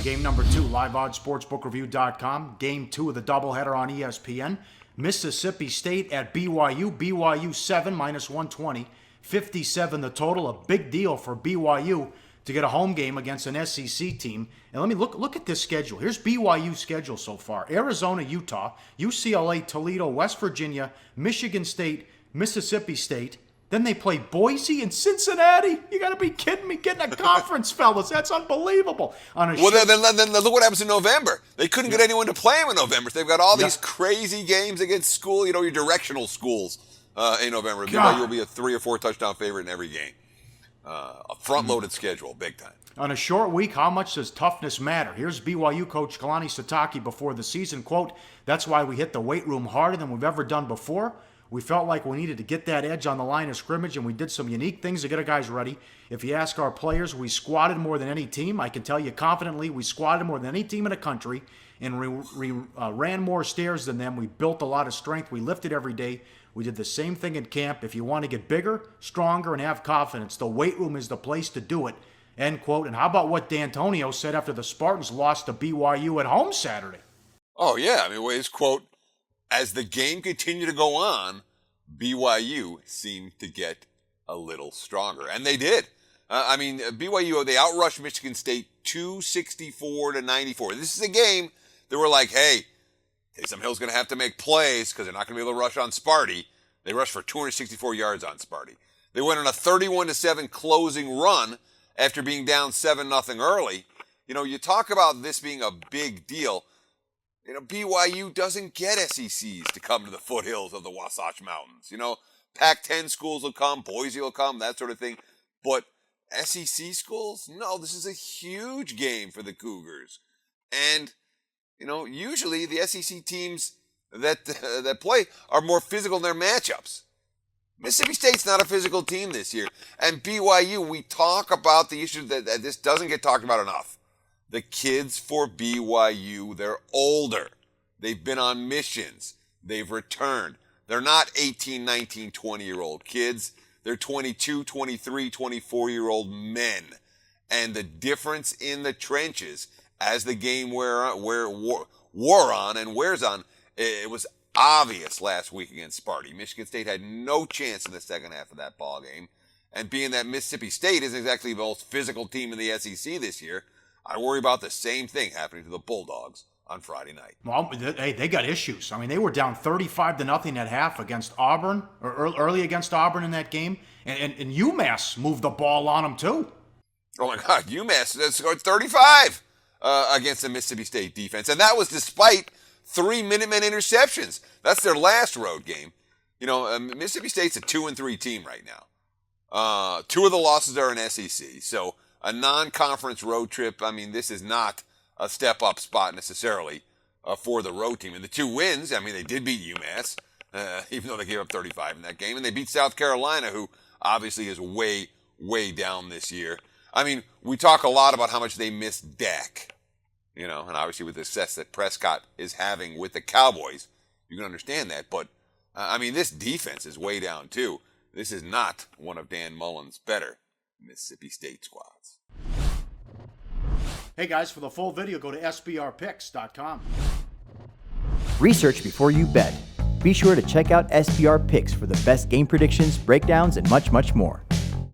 game number 2, liveoddsportsbookreview.com. Game 2 of the doubleheader on ESPN. Mississippi State at BYU. BYU 7 minus 120. 57 the total. A big deal for BYU to get a home game against an SEC team. And let me look at this schedule. Here's BYU's schedule so far. Arizona, Utah, UCLA, Toledo, West Virginia, Michigan State, Mississippi State. Then they play Boise and Cincinnati. You got to be kidding me. Getting a conference, fellas. That's unbelievable. Then look what happens in November. They couldn't get anyone to play them in November. So they've got all these crazy games against school, your directional schools in November. BYU will be a 3 or 4 touchdown favorite in every game. A front-loaded schedule, big time. On a short week, how much does toughness matter? Here's BYU coach Kalani Sitake before the season, quote, "That's why we hit the weight room harder than we've ever done before. We felt like we needed to get that edge on the line of scrimmage, and we did some unique things to get our guys ready. If you ask our players, we squatted more than any team. I can tell you confidently we squatted more than any team in the country and ran more stairs than them. We built a lot of strength. We lifted every day. We did the same thing in camp. If you want to get bigger, stronger, and have confidence, the weight room is the place to do it," end quote. And how about what D'Antonio said after the Spartans lost to BYU at home Saturday? Oh, yeah. His quote, "As the game continued to go on, BYU seemed to get a little stronger." And they did. BYU, they outrushed Michigan State 264-94. This is a game that we're like, hey, Taysom Hill's going to have to make plays because they're not going to be able to rush on Sparty. They rushed for 264 yards on Sparty. They went on a 31-7 closing run after being down 7-0 early. You talk about this being a big deal. BYU doesn't get SECs to come to the foothills of the Wasatch Mountains. Pac-10 schools will come, Boise will come, that sort of thing. But SEC schools? No, this is a huge game for the Cougars. And, usually the SEC teams that play are more physical in their matchups. Mississippi State's not a physical team this year. And BYU, we talk about the issue that this doesn't get talked about enough. The kids for BYU, they're older. They've been on missions. They've returned. They're not 18, 19, 20-year-old kids. They're 22, 23, 24-year-old men. And the difference in the trenches as the game wore on and wears on, it was obvious last week against Sparty. Michigan State had no chance in the second half of that ball game. And being that Mississippi State isn't exactly the most physical team in the SEC this year, I worry about the same thing happening to the Bulldogs on Friday night. Well, hey, they got issues. They were down 35-0 at half against Auburn, or early against Auburn in that game. And UMass moved the ball on them, too. Oh, my God. UMass scored 35 against the Mississippi State defense. And that was despite 3 Minutemen interceptions. That's their last road game. Mississippi State's a 2-3 team right now. 2 of the losses are in SEC. So a non-conference road trip, this is not a step-up spot necessarily for the road team. And the 2 wins, they did beat UMass, even though they gave up 35 in that game. And they beat South Carolina, who obviously is way, way down this year. We talk a lot about how much they miss Dak. And obviously with the success that Prescott is having with the Cowboys, you can understand that. But, this defense is way down, too. This is not one of Dan Mullen's better Mississippi State squads. Hey guys, for the full video, go to sbrpicks.com. Research before you bet. Be sure to check out SBR Picks for the best game predictions, breakdowns, and much, much more.